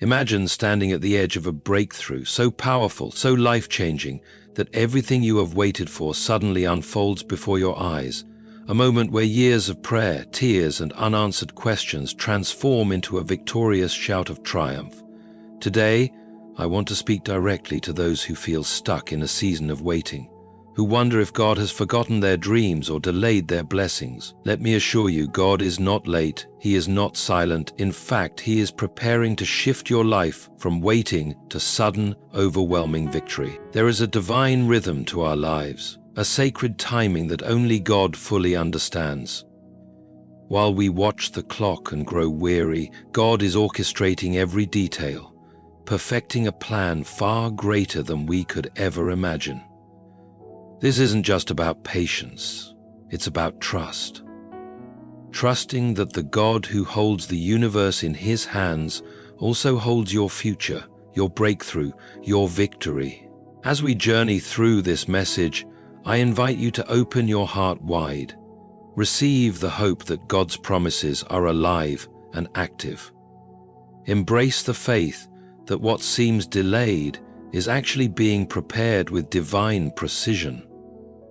Imagine standing at the edge of a breakthrough so powerful, so life-changing, that everything you have waited for suddenly unfolds before your eyes. A moment where years of prayer, tears, and unanswered questions transform into a victorious shout of triumph. Today, I want to speak directly to those who feel stuck in a season of waiting, who wonder if God has forgotten their dreams or delayed their blessings. Let me assure you, God is not late. He is not silent. In fact, He is preparing to shift your life from waiting to sudden, overwhelming victory. There is a divine rhythm to our lives, a sacred timing that only God fully understands. While we watch the clock and grow weary, God is orchestrating every detail, perfecting a plan far greater than we could ever imagine. This isn't just about patience, it's about trust. Trusting that the God who holds the universe in His hands also holds your future, your breakthrough, your victory. As we journey through this message, I invite you to open your heart wide. Receive the hope that God's promises are alive and active. Embrace the faith that what seems delayed is actually being prepared with divine precision.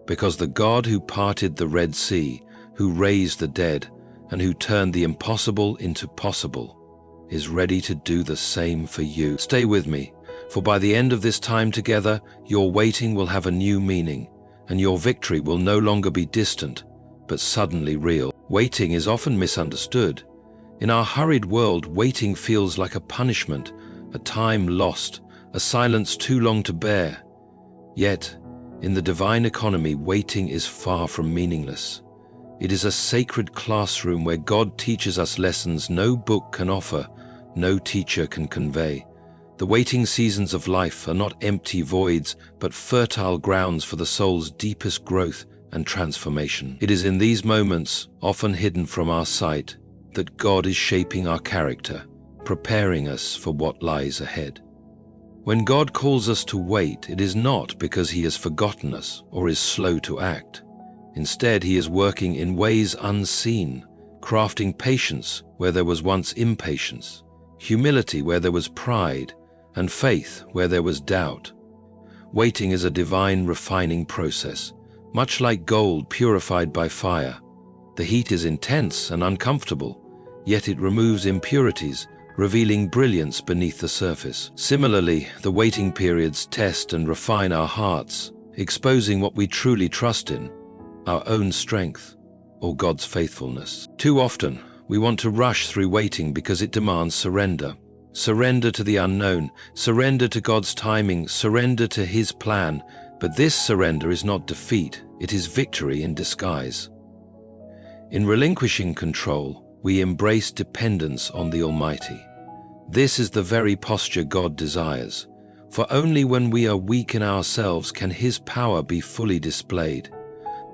Because the God who parted the Red Sea, who raised the dead, and who turned the impossible into possible, is ready to do the same for you. Stay with me, for by the end of this time together, your waiting will have a new meaning, and your victory will no longer be distant, but suddenly real. Waiting is often misunderstood. In our hurried world, waiting feels like a punishment, a time lost, a silence too long to bear. Yet, in the divine economy, waiting is far from meaningless. It is a sacred classroom where God teaches us lessons no book can offer, no teacher can convey. The waiting seasons of life are not empty voids, but fertile grounds for the soul's deepest growth and transformation. It is in these moments, often hidden from our sight, that God is shaping our character, preparing us for what lies ahead. When God calls us to wait, it is not because He has forgotten us or is slow to act. Instead, He is working in ways unseen, crafting patience where there was once impatience, humility where there was pride, and faith where there was doubt. Waiting is a divine refining process, much like gold purified by fire. The heat is intense and uncomfortable, yet it removes impurities, revealing brilliance beneath the surface. Similarly, the waiting periods test and refine our hearts, exposing what we truly trust in, our own strength or God's faithfulness. Too often, we want to rush through waiting because it demands surrender. Surrender to the unknown, surrender to God's timing, surrender to His plan. But this surrender is not defeat, it is victory in disguise. In relinquishing control, we embrace dependence on the Almighty. This is the very posture God desires, for only when we are weak in ourselves can His power be fully displayed.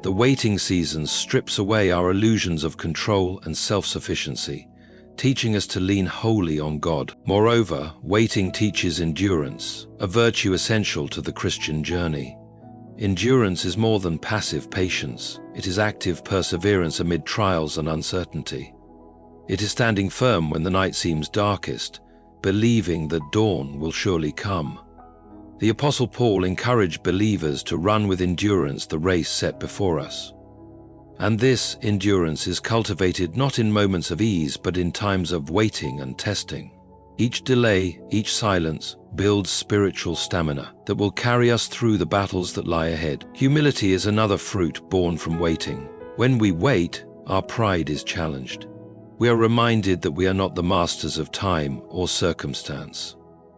The waiting season strips away our illusions of control and self-sufficiency, teaching us to lean wholly on God. Moreover, waiting teaches endurance, a virtue essential to the Christian journey. Endurance is more than passive patience. It is active perseverance amid trials and uncertainty. It is standing firm when the night seems darkest, believing that dawn will surely come. The Apostle Paul encouraged believers to run with endurance the race set before us. And this endurance is cultivated not in moments of ease, but in times of waiting and testing. Each delay, each silence, builds spiritual stamina that will carry us through the battles that lie ahead. Humility is another fruit born from waiting. When we wait, our pride is challenged. We are reminded that we are not the masters of time or circumstance.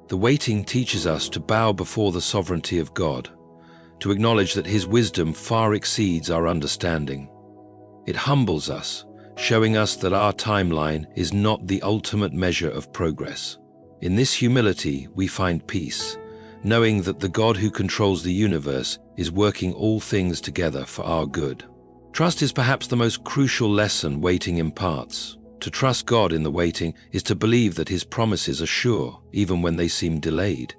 The waiting teaches us to bow before the sovereignty of God, to acknowledge that His wisdom far exceeds our understanding. It humbles us, showing us that our timeline is not the ultimate measure of progress. In this humility, we find peace, knowing that the God who controls the universe is working all things together for our good. Trust is perhaps the most crucial lesson waiting imparts. To trust God in the waiting is to believe that His promises are sure, even when they seem delayed.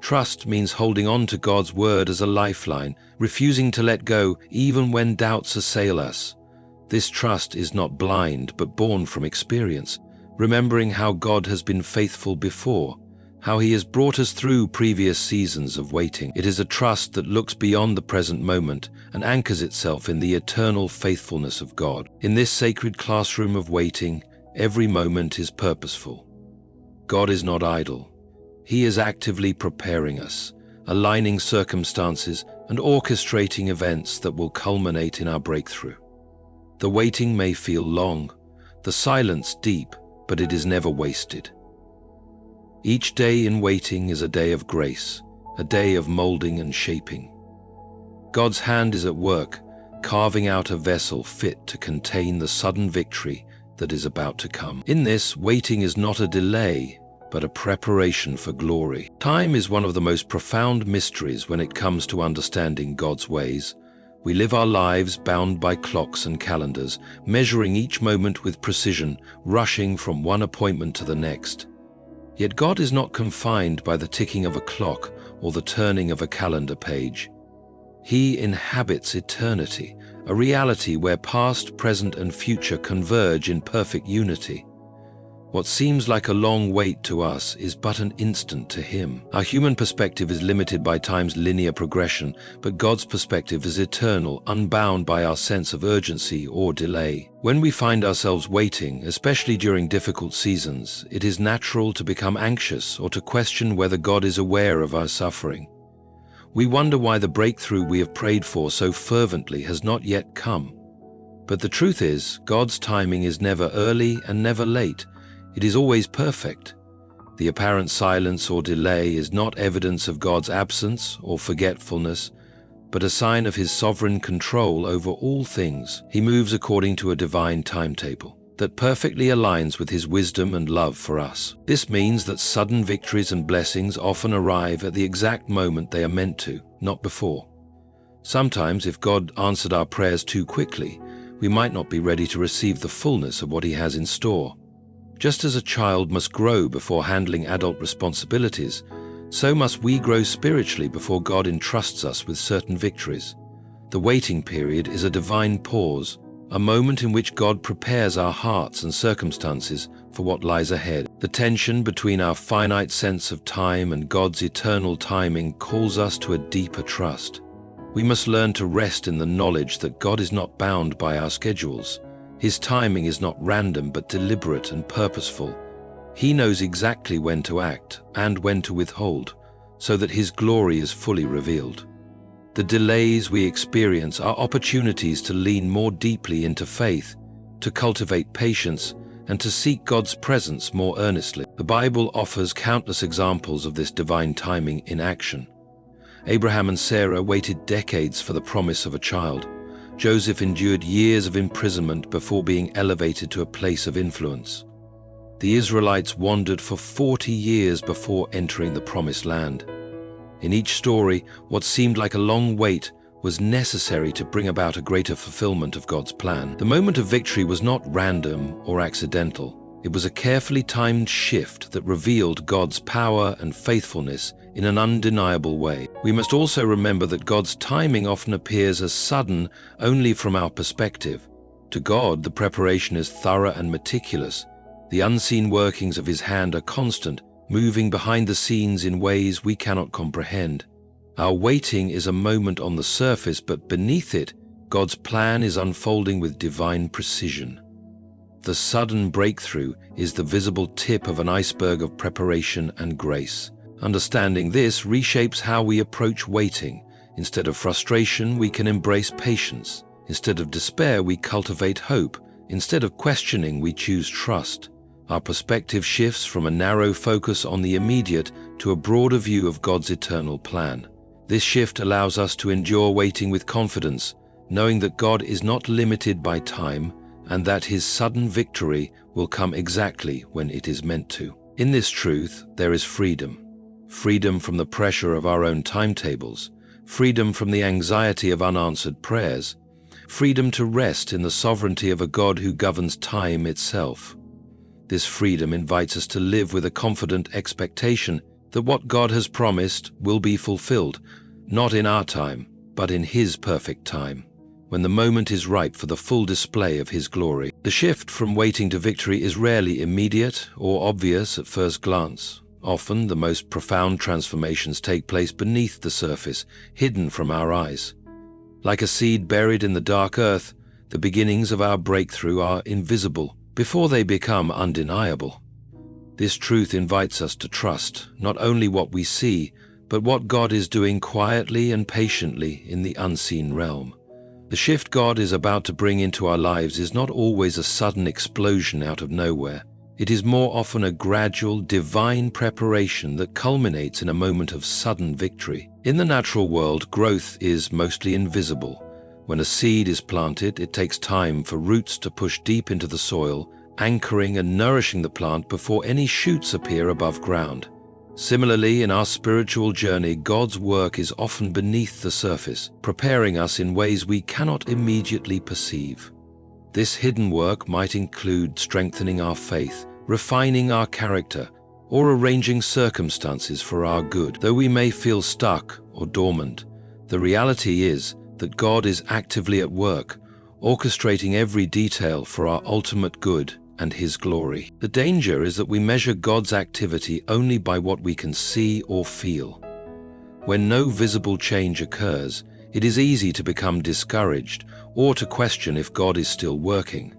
Trust means holding on to God's word as a lifeline, refusing to let go even when doubts assail us. This trust is not blind, but born from experience, remembering how God has been faithful before, how He has brought us through previous seasons of waiting. It is a trust that looks beyond the present moment and anchors itself in the eternal faithfulness of God. In this sacred classroom of waiting, every moment is purposeful. God is not idle. He is actively preparing us, aligning circumstances and orchestrating events that will culminate in our breakthrough. The waiting may feel long, the silence deep, but it is never wasted. Each day in waiting is a day of grace, a day of molding and shaping. God's hand is at work, carving out a vessel fit to contain the sudden victory that is about to come. In this, waiting is not a delay, but a preparation for glory. Time is one of the most profound mysteries when it comes to understanding God's ways. We live our lives bound by clocks and calendars, measuring each moment with precision, rushing from one appointment to the next. Yet God is not confined by the ticking of a clock or the turning of a calendar page. He inhabits eternity, a reality where past, present, and future converge in perfect unity. What seems like a long wait to us is but an instant to Him. Our human perspective is limited by time's linear progression, but God's perspective is eternal, unbound by our sense of urgency or delay. When we find ourselves waiting, especially during difficult seasons, it is natural to become anxious or to question whether God is aware of our suffering. We wonder why the breakthrough we have prayed for so fervently has not yet come. But the truth is, God's timing is never early and never late. It is always perfect. The apparent silence or delay is not evidence of God's absence or forgetfulness, but a sign of His sovereign control over all things. He moves according to a divine timetable that perfectly aligns with His wisdom and love for us. This means that sudden victories and blessings often arrive at the exact moment they are meant to, not before. Sometimes, if God answered our prayers too quickly, we might not be ready to receive the fullness of what He has in store. Just as a child must grow before handling adult responsibilities, so must we grow spiritually before God entrusts us with certain victories. The waiting period is a divine pause, a moment in which God prepares our hearts and circumstances for what lies ahead. The tension between our finite sense of time and God's eternal timing calls us to a deeper trust. We must learn to rest in the knowledge that God is not bound by our schedules. His timing is not random but deliberate and purposeful. He knows exactly when to act and when to withhold, so that His glory is fully revealed. The delays we experience are opportunities to lean more deeply into faith, to cultivate patience, and to seek God's presence more earnestly. The Bible offers countless examples of this divine timing in action. Abraham and Sarah waited decades for the promise of a child. Joseph endured years of imprisonment before being elevated to a place of influence. The Israelites wandered for 40 years before entering the promised land. In each story, what seemed like a long wait was necessary to bring about a greater fulfillment of God's plan. The moment of victory was not random or accidental. It was a carefully timed shift that revealed God's power and faithfulness in an undeniable way. We must also remember that God's timing often appears as sudden only from our perspective. To God, the preparation is thorough and meticulous. The unseen workings of His hand are constant, moving behind the scenes in ways we cannot comprehend. Our waiting is a moment on the surface, but beneath it, God's plan is unfolding with divine precision. The sudden breakthrough is the visible tip of an iceberg of preparation and grace. Understanding this reshapes how we approach waiting. Instead of frustration, we can embrace patience. Instead of despair, we cultivate hope. Instead of questioning, we choose trust. Our perspective shifts from a narrow focus on the immediate to a broader view of God's eternal plan. This shift allows us to endure waiting with confidence, knowing that God is not limited by time and that His sudden victory will come exactly when it is meant to. In this truth, there is freedom. Freedom from the pressure of our own timetables, freedom from the anxiety of unanswered prayers, freedom to rest in the sovereignty of a God who governs time itself. This freedom invites us to live with a confident expectation that what God has promised will be fulfilled, not in our time, but in His perfect time. when the moment is ripe for the full display of His glory. The shift from waiting to victory is rarely immediate or obvious at first glance. Often, the most profound transformations take place beneath the surface, hidden from our eyes. Like a seed buried in the dark earth, the beginnings of our breakthrough are invisible before they become undeniable. This truth invites us to trust not only what we see, but what God is doing quietly and patiently in the unseen realm. The shift God is about to bring into our lives is not always a sudden explosion out of nowhere. It is more often a gradual, divine preparation that culminates in a moment of sudden victory. In the natural world, growth is mostly invisible. When a seed is planted, it takes time for roots to push deep into the soil, anchoring and nourishing the plant before any shoots appear above ground. Similarly, in our spiritual journey, God's work is often beneath the surface, preparing us in ways we cannot immediately perceive. This hidden work might include strengthening our faith, refining our character, or arranging circumstances for our good. Though we may feel stuck or dormant, the reality is that God is actively at work, orchestrating every detail for our ultimate good and His glory. The danger is that we measure God's activity only by what we can see or feel. When no visible change occurs, it is easy to become discouraged or to question if God is still working.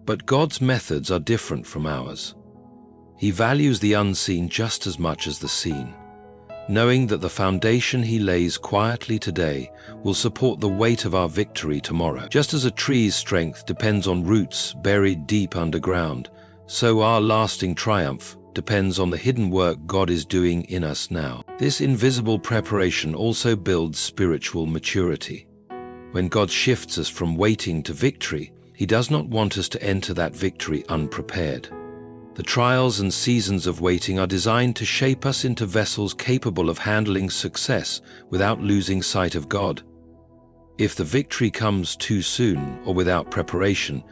But God's methods are different from ours. He values the unseen just as much as the seen, knowing that the foundation He lays quietly today will support the weight of our victory tomorrow. Just as a tree's strength depends on roots buried deep underground, so our lasting triumph depends on the hidden work God is doing in us now. This invisible preparation also builds spiritual maturity. When God shifts us from waiting to victory, He does not want us to enter that victory unprepared. The trials and seasons of waiting are designed to shape us into vessels capable of handling success without losing sight of God. If the victory comes too soon or without preparation,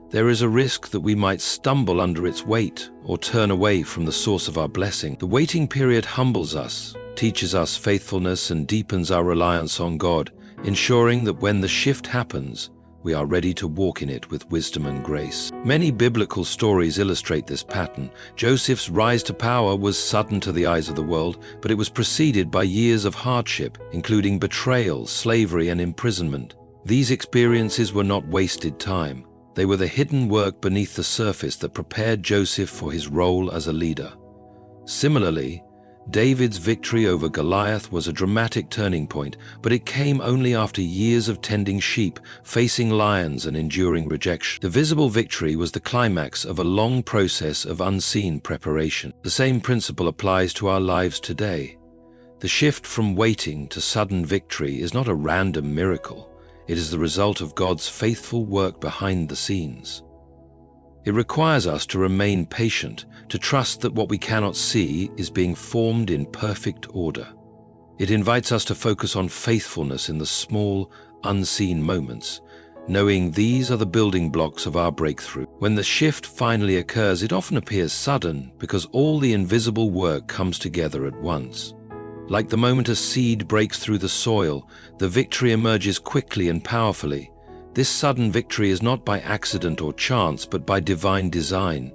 there is a risk that we might stumble under its weight or turn away from the source of our blessing. The waiting period humbles us, teaches us faithfulness, and deepens our reliance on God, ensuring that when the shift happens, we are ready to walk in it with wisdom and grace. Many biblical stories illustrate this pattern. Joseph's rise to power was sudden to the eyes of the world, but it was preceded by years of hardship, including betrayal, slavery, and imprisonment. These experiences were not wasted time. They were the hidden work beneath the surface that prepared Joseph for his role as a leader. Similarly, David's victory over Goliath was a dramatic turning point, but it came only after years of tending sheep, facing lions, and enduring rejection. The visible victory was the climax of a long process of unseen preparation. The same principle applies to our lives today. The shift from waiting to sudden victory is not a random miracle. It is the result of God's faithful work behind the scenes. It requires us to remain patient, to trust that what we cannot see is being formed in perfect order. It invites us to focus on faithfulness in the small, unseen moments, knowing these are the building blocks of our breakthrough. When the shift finally occurs, it often appears sudden because all the invisible work comes together at once. Like the moment a seed breaks through the soil, the victory emerges quickly and powerfully. This sudden victory is not by accident or chance, but by divine design.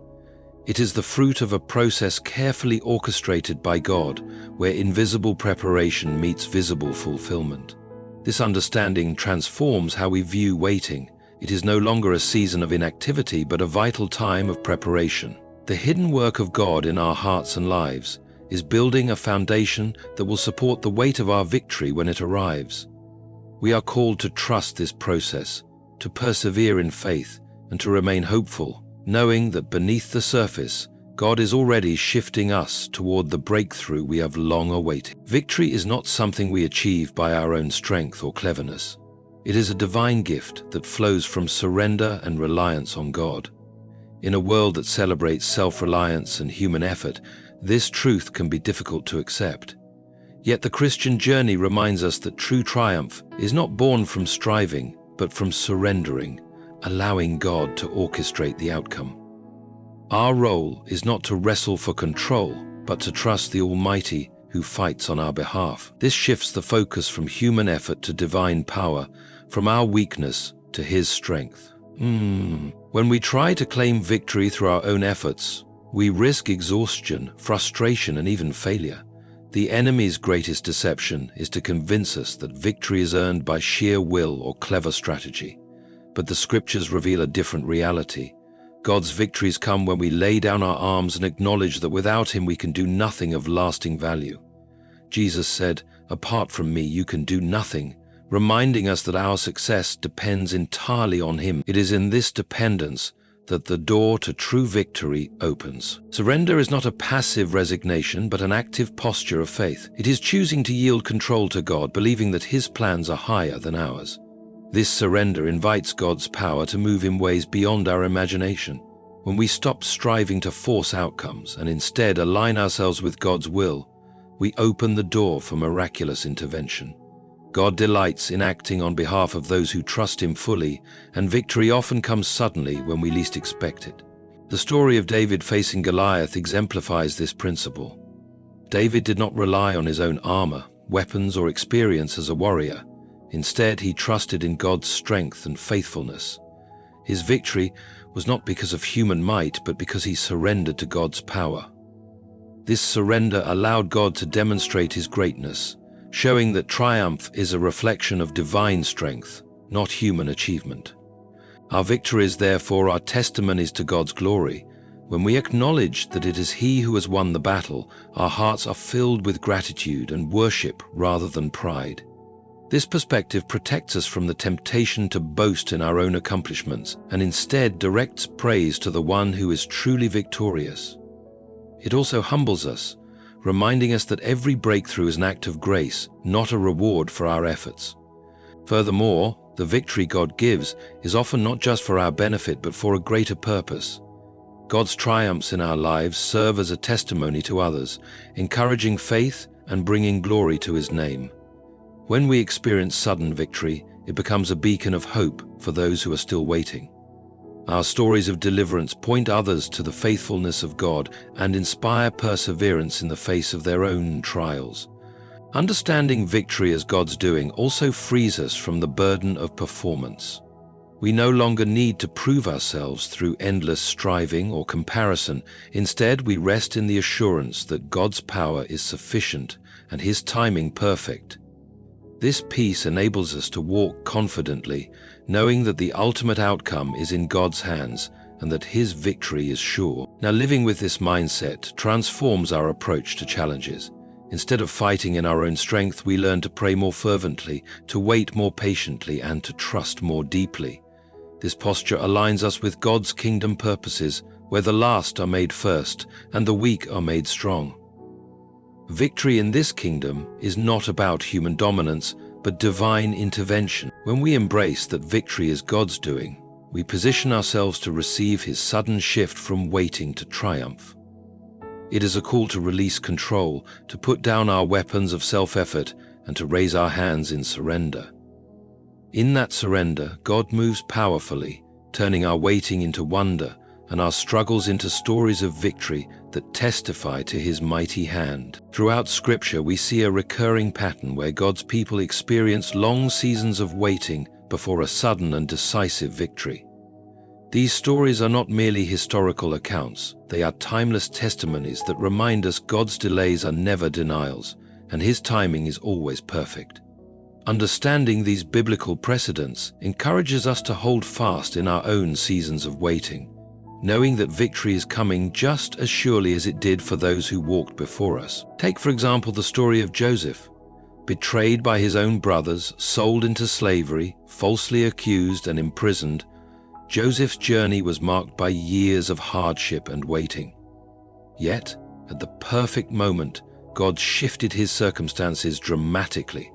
It is the fruit of a process carefully orchestrated by God, where invisible preparation meets visible fulfillment. This understanding transforms how we view waiting. It is no longer a season of inactivity, but a vital time of preparation. The hidden work of God in our hearts and lives is building a foundation that will support the weight of our victory when it arrives. We are called to trust this process, to persevere in faith, and to remain hopeful, knowing that beneath the surface, God is already shifting us toward the breakthrough we have long awaited. Victory is not something we achieve by our own strength or cleverness. It is a divine gift that flows from surrender and reliance on God. In a world that celebrates self-reliance and human effort, this truth can be difficult to accept. Yet the Christian journey reminds us that true triumph is not born from striving, but from surrendering, allowing God to orchestrate the outcome. Our role is not to wrestle for control, but to trust the Almighty who fights on our behalf. This shifts the focus from human effort to divine power, from our weakness to His strength. When we try to claim victory through our own efforts, we risk exhaustion, frustration, and even failure. The enemy's greatest deception is to convince us that victory is earned by sheer will or clever strategy. But the scriptures reveal a different reality. God's victories come when we lay down our arms and acknowledge that without Him we can do nothing of lasting value. Jesus said, "Apart from me you can do nothing," reminding us that our success depends entirely on Him. It is in this dependence that the door to true victory opens. Surrender is not a passive resignation, but an active posture of faith. It is choosing to yield control to God, believing that His plans are higher than ours. This surrender invites God's power to move in ways beyond our imagination. When we stop striving to force outcomes and instead align ourselves with God's will, we open the door for miraculous intervention. God delights in acting on behalf of those who trust Him fully, and victory often comes suddenly when we least expect it. The story of David facing Goliath exemplifies this principle. David did not rely on his own armor, weapons, or experience as a warrior. Instead, he trusted in God's strength and faithfulness. His victory was not because of human might, but because he surrendered to God's power. This surrender allowed God to demonstrate His greatness, showing that triumph is a reflection of divine strength, not human achievement. Our victories, therefore, are testimonies to God's glory. When we acknowledge that it is He who has won the battle, our hearts are filled with gratitude and worship rather than pride. This perspective protects us from the temptation to boast in our own accomplishments and instead directs praise to the one who is truly victorious. It also humbles us, reminding us that every breakthrough is an act of grace, not a reward for our efforts. Furthermore, the victory God gives is often not just for our benefit but for a greater purpose. God's triumphs in our lives serve as a testimony to others, encouraging faith and bringing glory to His name. When we experience sudden victory, it becomes a beacon of hope for those who are still waiting. Our stories of deliverance point others to the faithfulness of God and inspire perseverance in the face of their own trials. Understanding victory as God's doing also frees us from the burden of performance. We no longer need to prove ourselves through endless striving or comparison. Instead, we rest in the assurance that God's power is sufficient and His timing perfect. This peace enables us to walk confidently, knowing that the ultimate outcome is in God's hands and that His victory is sure. Now, living with this mindset transforms our approach to challenges. Instead of fighting in our own strength, we learn to pray more fervently, to wait more patiently, and to trust more deeply. This posture aligns us with God's kingdom purposes, where the last are made first and the weak are made strong. Victory in this kingdom is not about human dominance, but divine intervention. When we embrace that victory is God's doing, we position ourselves to receive His sudden shift from waiting to triumph. It is a call to release control, to put down our weapons of self-effort, and to raise our hands in surrender. In that surrender, God moves powerfully, turning our waiting into wonder and our struggles into stories of victory that testify to His mighty hand. Throughout Scripture, we see a recurring pattern where God's people experience long seasons of waiting before a sudden and decisive victory. These stories are not merely historical accounts, they are timeless testimonies that remind us God's delays are never denials, and His timing is always perfect. Understanding these biblical precedents encourages us to hold fast in our own seasons of waiting, knowing that victory is coming just as surely as it did for those who walked before us. Take, for example, the story of Joseph. Betrayed by his own brothers, sold into slavery, falsely accused and imprisoned, Joseph's journey was marked by years of hardship and waiting. Yet, at the perfect moment, God shifted his circumstances dramatically.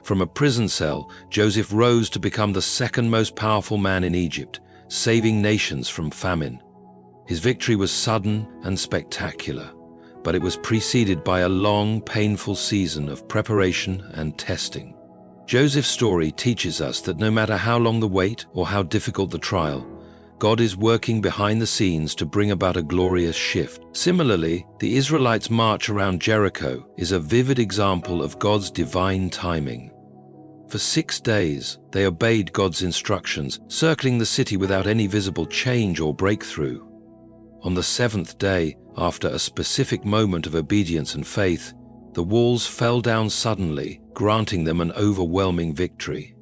From a prison cell, Joseph rose to become the second most powerful man in Egypt, saving nations from famine. His victory was sudden and spectacular, but it was preceded by a long, painful season of preparation and testing. Joseph's story teaches us that no matter how long the wait or how difficult the trial, God is working behind the scenes to bring about a glorious shift. Similarly, the Israelites' march around Jericho is a vivid example of God's divine timing. For 6 days, they obeyed God's instructions, circling the city without any visible change or breakthrough. On the 7th day, after a specific moment of obedience and faith, the walls fell down suddenly, granting them an overwhelming victory.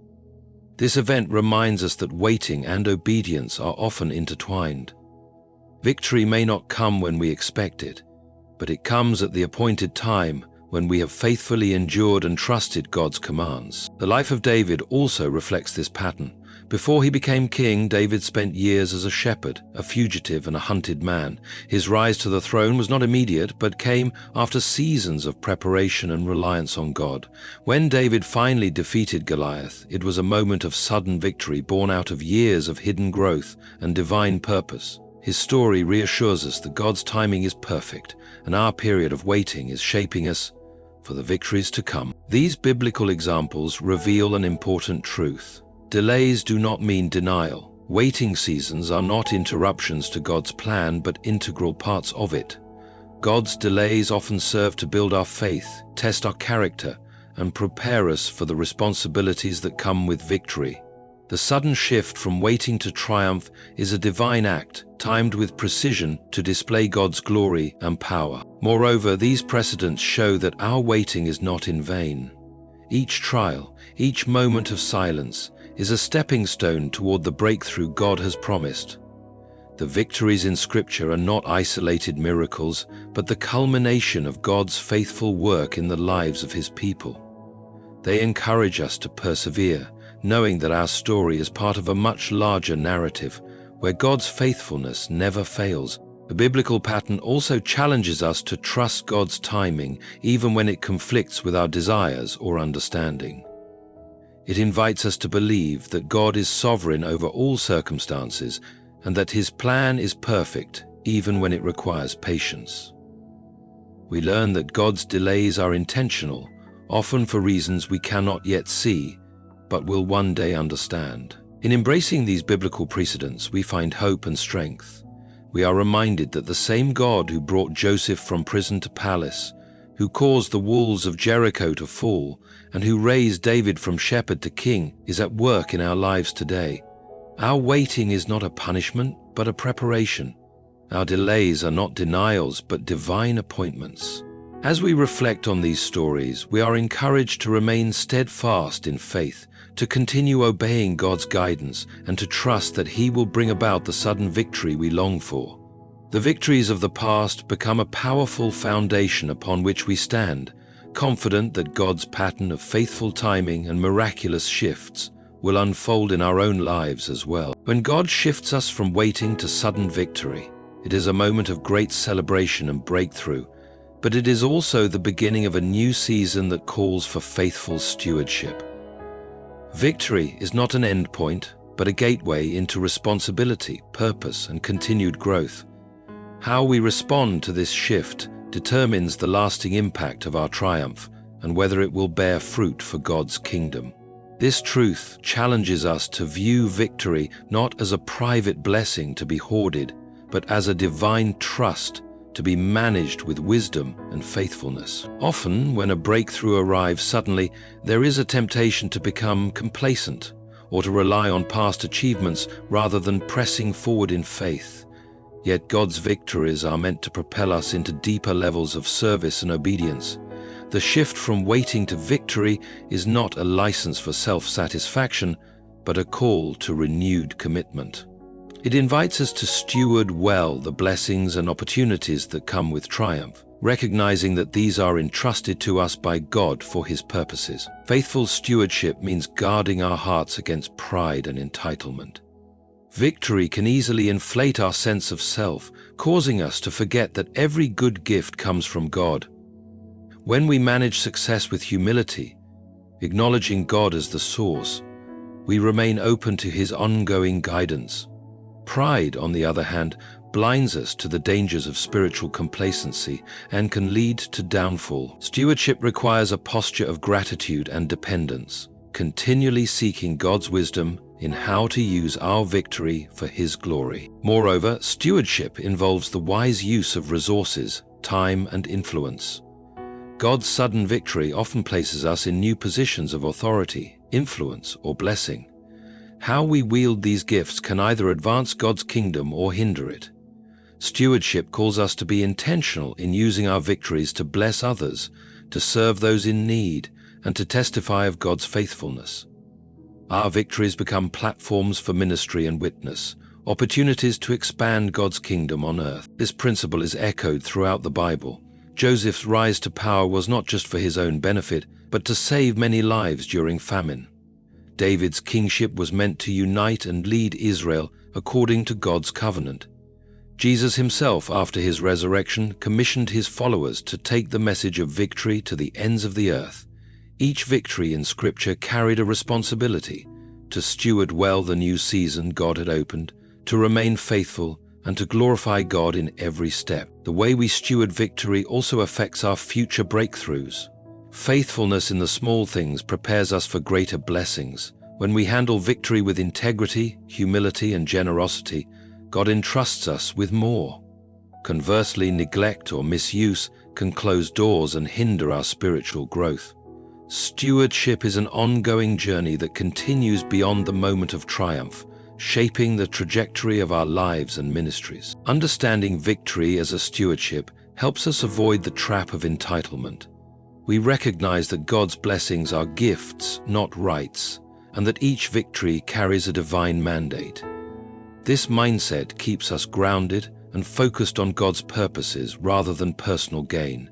This event reminds us that waiting and obedience are often intertwined. Victory may not come when we expect it, but it comes at the appointed time when we have faithfully endured and trusted God's commands. The life of David also reflects this pattern. Before he became king, David spent years as a shepherd, a fugitive and a hunted man. His rise to the throne was not immediate, but came after seasons of preparation and reliance on God. When David finally defeated Goliath, it was a moment of sudden victory born out of years of hidden growth and divine purpose. His story reassures us that God's timing is perfect, and our period of waiting is shaping us for the victories to come. These biblical examples reveal an important truth. Delays do not mean denial. Waiting seasons are not interruptions to God's plan, but integral parts of it. God's delays often serve to build our faith, test our character, and prepare us for the responsibilities that come with victory. The sudden shift from waiting to triumph is a divine act, timed with precision to display God's glory and power. Moreover, these precedents show that our waiting is not in vain. Each trial, each moment of silence, is a stepping stone toward the breakthrough God has promised. The victories in Scripture are not isolated miracles, but the culmination of God's faithful work in the lives of His people. They encourage us to persevere, knowing that our story is part of a much larger narrative, where God's faithfulness never fails. The biblical pattern also challenges us to trust God's timing, even when it conflicts with our desires or understanding. It invites us to believe that God is sovereign over all circumstances, and that His plan is perfect, even when it requires patience. We learn that God's delays are intentional, often for reasons we cannot yet see, but will one day understand. In embracing these biblical precedents, we find hope and strength. We are reminded that the same God who brought Joseph from prison to palace, who caused the walls of Jericho to fall, and who raised David from shepherd to king, is at work in our lives today. Our waiting is not a punishment, but a preparation. Our delays are not denials, but divine appointments. As we reflect on these stories, we are encouraged to remain steadfast in faith, to continue obeying God's guidance, and to trust that He will bring about the sudden victory we long for. The victories of the past become a powerful foundation upon which we stand, confident that God's pattern of faithful timing and miraculous shifts will unfold in our own lives as well. When God shifts us from waiting to sudden victory, it is a moment of great celebration and breakthrough, but it is also the beginning of a new season that calls for faithful stewardship. Victory is not an end point, but a gateway into responsibility, purpose, and continued growth. How we respond to this shift determines the lasting impact of our triumph and whether it will bear fruit for God's kingdom. This truth challenges us to view victory not as a private blessing to be hoarded, but as a divine trust to be managed with wisdom and faithfulness. Often, when a breakthrough arrives suddenly, there is a temptation to become complacent or to rely on past achievements rather than pressing forward in faith. Yet God's victories are meant to propel us into deeper levels of service and obedience. The shift from waiting to victory is not a license for self-satisfaction, but a call to renewed commitment. It invites us to steward well the blessings and opportunities that come with triumph, recognizing that these are entrusted to us by God for His purposes. Faithful stewardship means guarding our hearts against pride and entitlement. Victory can easily inflate our sense of self, causing us to forget that every good gift comes from God. When we manage success with humility, acknowledging God as the source, we remain open to His ongoing guidance. Pride, on the other hand, blinds us to the dangers of spiritual complacency and can lead to downfall. Stewardship requires a posture of gratitude and dependence, continually seeking God's wisdom in how to use our victory for His glory. Moreover, stewardship involves the wise use of resources, time, and influence. God's sudden victory often places us in new positions of authority, influence, or blessing. How we wield these gifts can either advance God's kingdom or hinder it. Stewardship calls us to be intentional in using our victories to bless others, to serve those in need, and to testify of God's faithfulness. Our victories become platforms for ministry and witness, opportunities to expand God's kingdom on earth. This principle is echoed throughout the Bible. Joseph's rise to power was not just for his own benefit, but to save many lives during famine. David's kingship was meant to unite and lead Israel according to God's covenant. Jesus himself, after his resurrection, commissioned his followers to take the message of victory to the ends of the earth. Each victory in Scripture carried a responsibility to steward well the new season God had opened, to remain faithful, and to glorify God in every step. The way we steward victory also affects our future breakthroughs. Faithfulness in the small things prepares us for greater blessings. When we handle victory with integrity, humility, and generosity, God entrusts us with more. Conversely, neglect or misuse can close doors and hinder our spiritual growth. Stewardship is an ongoing journey that continues beyond the moment of triumph, shaping the trajectory of our lives and ministries. Understanding victory as a stewardship helps us avoid the trap of entitlement. We recognize that God's blessings are gifts, not rights, and that each victory carries a divine mandate. This mindset keeps us grounded and focused on God's purposes rather than personal gain.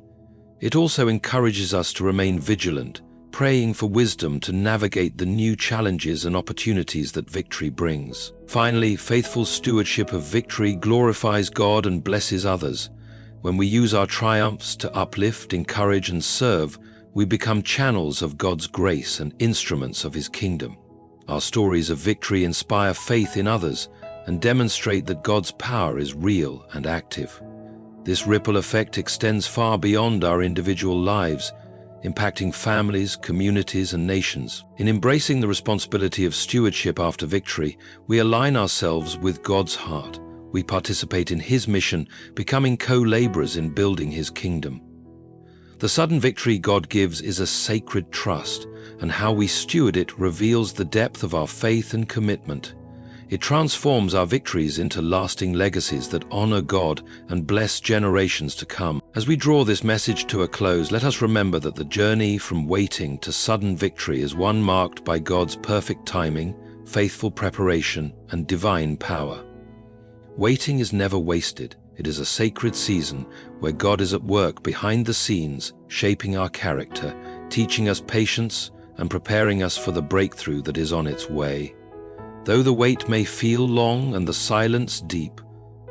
It also encourages us to remain vigilant, praying for wisdom to navigate the new challenges and opportunities that victory brings. Finally, faithful stewardship of victory glorifies God and blesses others. When we use our triumphs to uplift, encourage, and serve, we become channels of God's grace and instruments of His kingdom. Our stories of victory inspire faith in others and demonstrate that God's power is real and active. This ripple effect extends far beyond our individual lives, impacting families, communities, and nations. In embracing the responsibility of stewardship after victory, we align ourselves with God's heart. We participate in His mission, becoming co-laborers in building His kingdom. The sudden victory God gives is a sacred trust, and how we steward it reveals the depth of our faith and commitment. It transforms our victories into lasting legacies that honor God and bless generations to come. As we draw this message to a close, let us remember that the journey from waiting to sudden victory is one marked by God's perfect timing, faithful preparation, and divine power. Waiting is never wasted. It is a sacred season where God is at work behind the scenes, shaping our character, teaching us patience, and preparing us for the breakthrough that is on its way. Though the wait may feel long and the silence deep,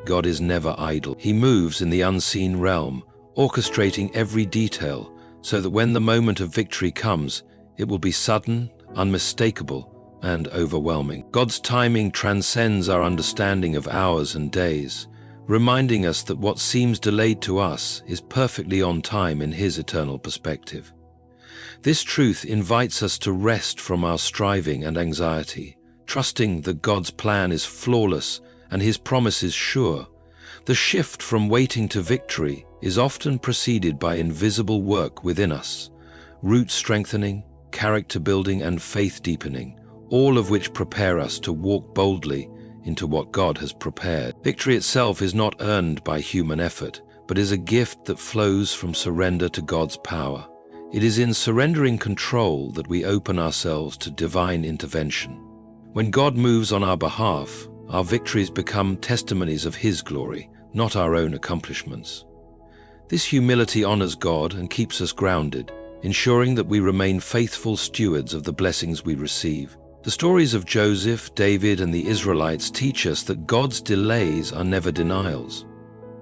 God is never idle. He moves in the unseen realm, orchestrating every detail, so that when the moment of victory comes, it will be sudden, unmistakable, and overwhelming. God's timing transcends our understanding of hours and days, reminding us that what seems delayed to us is perfectly on time in His eternal perspective. This truth invites us to rest from our striving and anxiety, trusting that God's plan is flawless and His promise is sure. The shift from waiting to victory is often preceded by invisible work within us, root strengthening, character building, and faith deepening, all of which prepare us to walk boldly into what God has prepared. Victory itself is not earned by human effort, but is a gift that flows from surrender to God's power. It is in surrendering control that we open ourselves to divine intervention. When God moves on our behalf, our victories become testimonies of His glory, not our own accomplishments. This humility honors God and keeps us grounded, ensuring that we remain faithful stewards of the blessings we receive. The stories of Joseph, David, and the Israelites teach us that God's delays are never denials.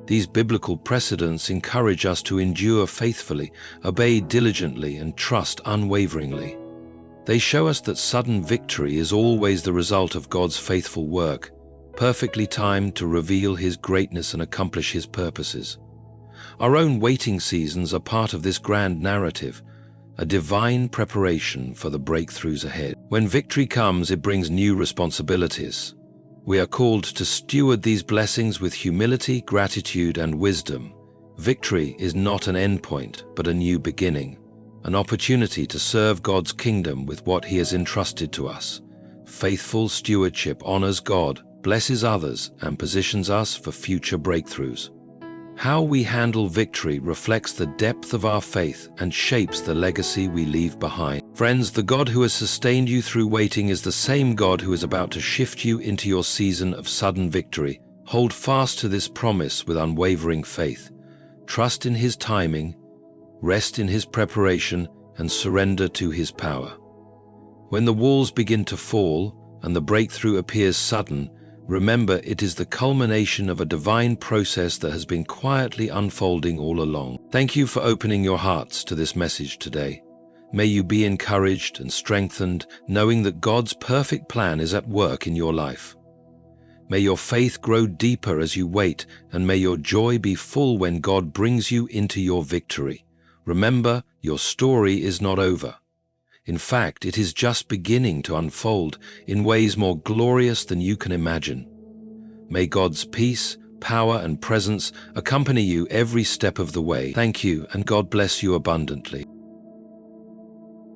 These biblical precedents encourage us to endure faithfully, obey diligently, and trust unwaveringly. They show us that sudden victory is always the result of God's faithful work, perfectly timed to reveal His greatness and accomplish His purposes. Our own waiting seasons are part of this grand narrative, a divine preparation for the breakthroughs ahead. When victory comes, it brings new responsibilities. We are called to steward these blessings with humility, gratitude, and wisdom. Victory is not an endpoint, but a new beginning, an opportunity to serve God's kingdom with what He has entrusted to us. Faithful stewardship honors God, blesses others, and positions us for future breakthroughs. How we handle victory reflects the depth of our faith and shapes the legacy we leave behind. Friends, the God who has sustained you through waiting is the same God who is about to shift you into your season of sudden victory. Hold fast to this promise with unwavering faith. Trust in His timing, rest in His preparation, and surrender to His power. When the walls begin to fall and the breakthrough appears sudden, remember it is the culmination of a divine process that has been quietly unfolding all along. Thank you for opening your hearts to this message today. May you be encouraged and strengthened, knowing that God's perfect plan is at work in your life. May your faith grow deeper as you wait, and may your joy be full when God brings you into your victory. Remember, your story is not over. In fact, it is just beginning to unfold in ways more glorious than you can imagine. May God's peace, power, and presence accompany you every step of the way. Thank you, and God bless you abundantly.